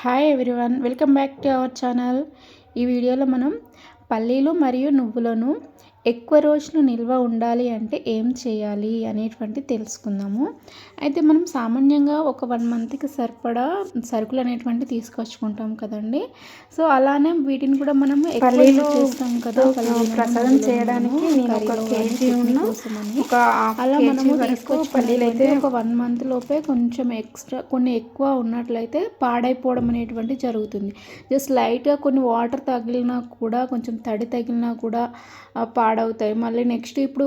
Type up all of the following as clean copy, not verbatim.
Hi everyone, welcome back to our channel. ఈ వీడియోలో మనం పల్లీలు మరియు నువ్వులను ఎక్కువ రోజులు నిల్వ ఉండాలి అంటే ఏం చేయాలి అనేటువంటి తెలుసుకుందాము. అయితే మనం సామాన్యంగా ఒక 1 మంత్కి సరిపడా సరుకులు అనేటువంటి తీసుకొచ్చుకుంటాం కదండి. సో అలానే వీటిని కూడా మనం పల్లీలు చేస్తాం కదా, ప్రసాదం చేయడానికి నేను ఒక కేజీ ఒక అలా మనము పల్లీలు అయితే ఒక 1 మంత్ లోపే కొంచెం కొన్ని ఎక్కువ ఉన్నట్లయితే పాడైపోవడం అనేటువంటి జరుగుతుంది. జస్ట్ లైట్గా కొన్ని వాటర్ తగిలినా కూడా, కొంచెం తడి తగిలినా కూడా పాడవుతాయి. మళ్ళీ నెక్స్ట్ ఇప్పుడు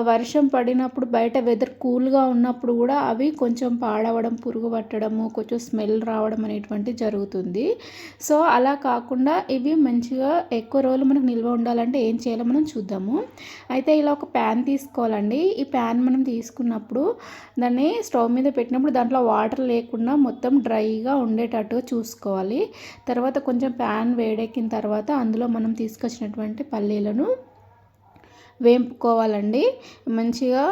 వర్షం పడినప్పుడు బయట వెదర్ కూల్గా ఉన్నప్పుడు కూడా అవి కొంచెం పాడవడం, పురుగు పట్టడము, కొంచెం స్మెల్ రావడం అనేటువంటి జరుగుతుంది. సో అలా కాకుండా ఇవి మంచిగా ఎక్కువ రోజులు మనకు నిల్వ ఉండాలంటే ఏం చేయాలో మనం చూద్దాము. అయితే ఇలా ఒక ప్యాన్ తీసుకోవాలండి. ఈ ప్యాన్ మనం తీసుకున్నప్పుడు దాన్ని స్టవ్ మీద పెట్టినప్పుడు దాంట్లో వాటర్ లేకుండా మొత్తం డ్రైగా ఉండేటట్టుగా చూసుకోవాలి. తర్వాత కొంచెం ప్యాన్ వేడెక్కిన తర్వాత అందులో మనం తీసుకొచ్చినటువంటి పల్లీలను వేపుకోవాలండి. మంచిగా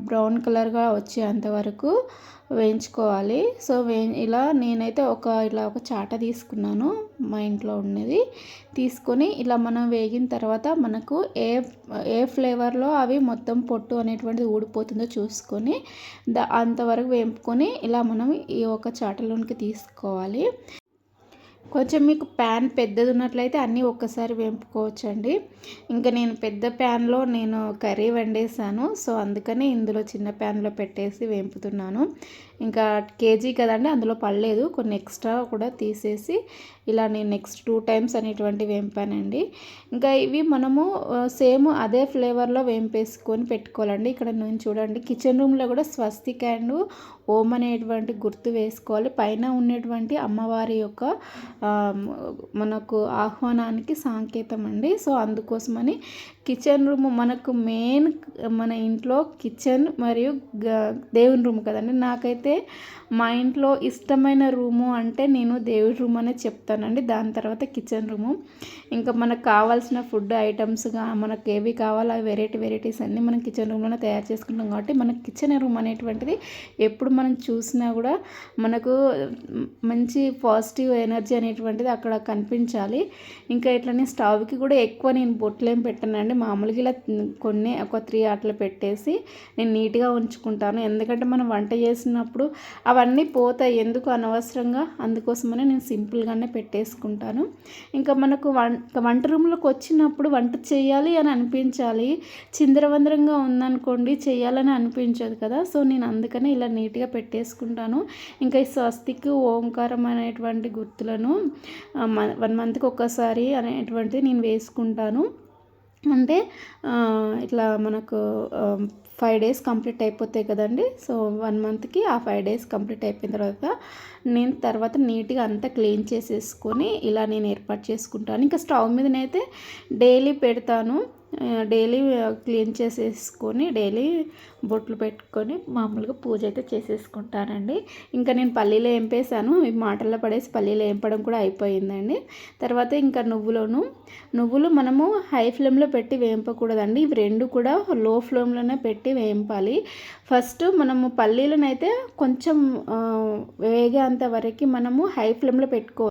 బ్రౌన్ కలర్గా వచ్చేంత వరకు వేయించుకోవాలి. సో ఇలా నేనైతే ఇలా ఒక చాట తీసుకున్నాను, మా ఇంట్లో ఉన్నది తీసుకొని ఇలా మనం వేగిన తర్వాత మనకు ఏ ఫ్లేవర్లో అవి మొత్తం పొట్టు అనేటువంటిది ఊడిపోతుందో చూసుకొని అంతవరకు వేపుకొని ఇలా మనం ఈ ఒక చాటలోనికి తీసుకోవాలి. కొంచెం మీకు ప్యాన్ పెద్దది ఉన్నట్లయితే అన్నీ ఒక్కసారి వేపుకోవచ్చండి. ఇంకా నేను పెద్ద ప్యాన్లో కర్రీ వండేసాను. సో అందుకని ఇందులో చిన్న ప్యాన్లో పెట్టేసి వేపుతున్నాను. ఇంకా కేజీ కదండి, అందులో పడలేదు, కొన్ని ఎక్స్ట్రా కూడా తీసేసి ఇలా నేను నెక్స్ట్ 2 టైమ్స్ అనేటువంటి వేంపానండి. ఇంకా ఇవి మనము సేమ్ అదే ఫ్లేవర్లో వేంపేసుకొని పెట్టుకోవాలండి. ఇక్కడ నేను చూడండి, కిచెన్ రూమ్లో కూడా స్వస్తిక్ అండ్ ఓం అనేటువంటి గుర్తు వేసుకోవాలి. పైన ఉన్నటువంటి అమ్మవారి యొక్క మనకు ఆహ్వానానికి సంకేతం అండి. సో అందుకోసమని కిచెన్ రూమ్ మనకు మెయిన్, మన ఇంట్లో కిచెన్ మరియు దేవుని రూమ్ కదండి. నాకైతే మా ఇంట్లో ఇష్టమైన రూము అంటే నేను దేవుడి రూమ్ అనే చెప్తానండి. దాని తర్వాత కిచెన్ రూము. ఇంకా మనకు కావాల్సిన ఫుడ్ ఐటమ్స్గా మనకు ఏవి కావాలో అవి వెరైటీస్ అన్నీ మనం కిచెన్ రూమ్లోనే తయారు చేసుకుంటాం. కాబట్టి మన కిచెన్ రూమ్ అనేటువంటిది ఎప్పుడు మనం చూసినా కూడా మనకు మంచి పాజిటివ్ ఎనర్జీ అనేటువంటిది అక్కడ కనిపించాలి. ఇంకా ఇట్లనే స్టవ్కి కూడా ఎక్కువ నేను బొట్లేం పెట్టానండి. మామూలుగా ఇలా ఒక 3 అట్లా పెట్టేసి నేను నీట్గా ఉంచుకుంటాను. ఎందుకంటే మనం వంట చేసినప్పుడు అవన్నీ పోతాయి, ఎందుకు అనవసరంగా, అందుకోసమని నేను సింపుల్గానే పెట్టేసుకుంటాను. ఇంకా మనకు వంట రూమ్లోకి వచ్చినప్పుడు వంట చేయాలి అని అనిపించాలి. చిందరవందరంగా ఉందనుకోండి, చేయాలని అనిపించదు కదా. సో నేను అందుకనే ఇలా నీట్గా పెట్టేసుకుంటాను. ఇంకా ఈ స్వస్తిక్, ఓంకారం అనేటువంటి గుర్తులను 1 మంత్కి ఒక్కసారి అనేటువంటిది నేను వేసుకుంటాను. అంటే ఇట్లా మనకు 5 డేస్ కంప్లీట్ అయిపోతాయి కదండి. సో 1 మంత్కి ఆ 5 డేస్ కంప్లీట్ అయిపోయిన తర్వాత నేను నీట్గా అంతా క్లీన్ చేసేసుకొని ఇలా నేను ఏర్పాటు చేసుకుంటాను. ఇంకా స్టవ్ మీదనైతే డైలీ పెడతాను. డైలీ క్లీన్ చేసేసుకొని డైలీ బొట్లు పెట్టుకొని మామూలుగా పూజ అయితే చేసేసుకుంటానండి. ఇంకా నేను పల్లీలు వేంపేసాను, ఈ మాటల్లో పడేసి పల్లీలు వేంపడం కూడా అయిపోయిందండి. తర్వాత ఇంకా నువ్వులు మనము హై ఫ్లేమ్లో పెట్టి వేంపకూడదండి. ఇవి 2 కూడా లో ఫ్లేమ్లోనే పెట్టి వేంపాలి. ఫస్ట్ మనము పల్లీలను అయితే కొంచెం వేగేంత వరకు మనము హై ఫ్లేమ్లో పెట్టుకోవాలి.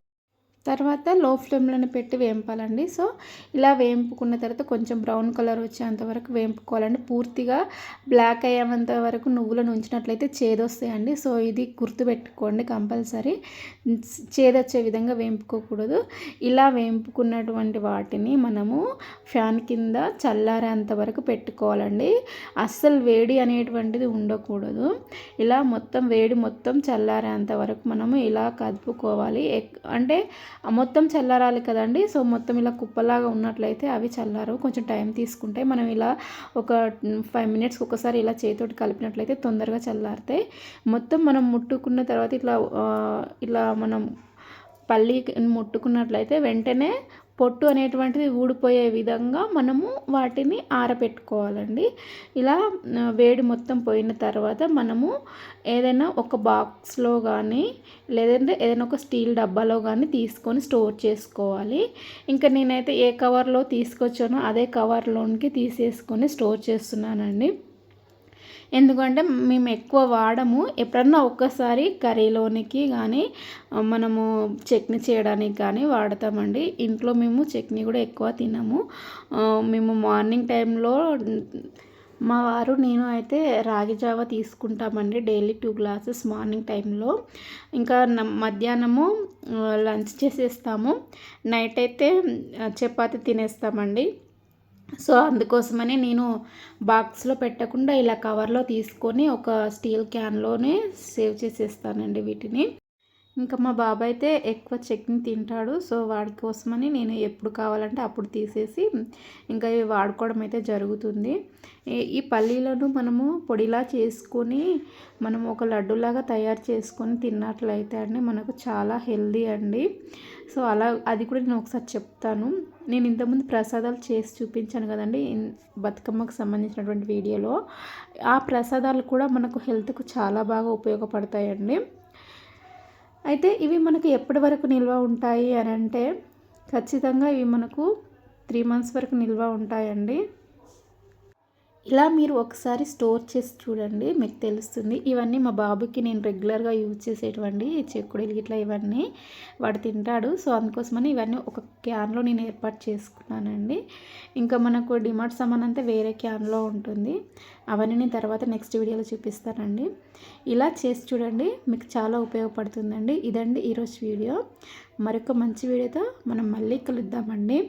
తర్వాత లో ఫ్లేమ్లోనే పెట్టి వేంపాలండి. సో ఇలా వేంపుకున్న తర్వాత కొంచెం బ్రౌన్ కలర్ వచ్చేంత వరకు వేంపుకోవాలండి. పూర్తిగా బ్లాక్ అయ్యేంత వరకు నువ్వులను ఉంచినట్లయితే చేదొస్తాయండి. సో ఇది గుర్తుపెట్టుకోండి కంపల్సరీ, చేదొచ్చే విధంగా వేంపుకోకూడదు. ఇలా వేంపుకున్నటువంటి వాటిని మనము ఫ్యాన్ కింద చల్లారేంత వరకు పెట్టుకోవాలండి. అస్సలు వేడి అనేటువంటిది ఉండకూడదు. ఇలా వేడి మొత్తం చల్లారేంత వరకు మనము ఇలా కదుపుకోవాలి. అంటే మొత్తం చల్లారాలి కదండి. సో మొత్తం ఇలా కుప్పలాగా ఉన్నట్లయితే అవి చల్లారు, కొంచెం టైం తీసుకుంటాయి. మనం ఇలా ఒక 5 మినిట్స్కి ఒకసారి ఇలా చేతితోటి కలిపినట్లయితే తొందరగా చల్లారుతాయి. మొత్తం మనం ముట్టుకున్న తర్వాత ఇలా మనం పల్లి ముట్టుకున్నట్లయితే వెంటనే పొట్టు అనేటువంటిది ఊడిపోయే విధంగా మనము వాటిని ఆరబెట్టుకోవాలండి. ఇలా వేడి మొత్తం పోయిన తర్వాత మనము ఏదైనా ఒక బాక్స్లో కానీ లేదంటే ఏదైనా ఒక స్టీల్ డబ్బాలో కానీ తీసుకొని స్టోర్ చేసుకోవాలి. ఇంకా నేనైతే ఏ కవర్లో తీసుకొచ్చానో అదే కవర్లోనికి తీసేసుకొని స్టోర్ చేస్తున్నానండి. ఎందుకంటే మేము ఎక్కువ వాడము, ఎప్పుడన్నా ఒక్కసారి కర్రీలోనికి కానీ మనము చట్నీ చేయడానికి కానీ వాడతామండి. ఇంట్లో మేము చట్నీ కూడా ఎక్కువ తినము. మేము మార్నింగ్ టైంలో మా వారు నేను అయితే రాగి జావ తీసుకుంటామండి డైలీ 2 గ్లాసెస్ మార్నింగ్ టైంలో. ఇంకా మధ్యాహ్నము లంచ్ చేసేస్తాము, నైట్ అయితే చపాతి తినేస్తామండి. సో అందుకోసమని నేను బాక్స్లో పెట్టకుండా ఇలా కవర్లో తీసుకొని ఒక స్టీల్ క్యాన్లోనే సేవ్ చేసేస్తానండి వీటిని. ఇంకా మా బాబాయ్ అయితే ఎక్కువ చట్నీ తింటాడు, సో వాడి కోసమని నేను ఎప్పుడు కావాలంటే అప్పుడు తీసేసి ఇంకా ఇవి వాడుకోవడం అయితే జరుగుతుంది. ఈ పల్లీలను మనము పొడిలా చేసుకొని మనం ఒక లడ్డులాగా తయారు చేసుకొని తిన్నట్లయితే అండి మనకు చాలా హెల్దీ అండి. సో అలా అది కూడా నేను ఒకసారి చెప్తాను. నేను ఇంతకుముందు ప్రసాదాలు చేసి చూపించాను కదండి బతుకమ్మకు సంబంధించినటువంటి వీడియోలో. ఆ ప్రసాదాలు కూడా మనకు హెల్త్కు చాలా బాగా ఉపయోగపడతాయండి. అయితే ఇవి మనకు ఎప్పటి వరకు నిల్వ ఉంటాయి అని అంటే ఖచ్చితంగా ఇవి మనకు 3 మంత్స్ వరకు నిల్వ ఉంటాయండి. ఇలా మీరు ఒకసారి స్టోర్ చేసి చూడండి, మీకు తెలుస్తుంది. ఇవన్నీ మా బాబుకి నేను రెగ్యులర్గా యూజ్ చేసేటువంటి చెక్కుడులు ఇట్లా ఇవన్నీ వాడు తింటాడు. సో అందుకోసమని ఇవన్నీ ఒక క్యాన్లో నేను ఏర్పాటు చేసుకున్నానండి. ఇంకా మనకు డిమార్ట్ సామాన్ అంతా వేరే క్యాన్లో ఉంటుంది, అవన్నీ నేను తర్వాత నెక్స్ట్ వీడియోలో చూపిస్తానండి. ఇలా చేసి చూడండి, మీకు చాలా ఉపయోగపడుతుందండి. ఇదండి ఈరోజు వీడియో. మరొక మంచి వీడియోతో మనం మళ్ళీ కలుద్దామండి.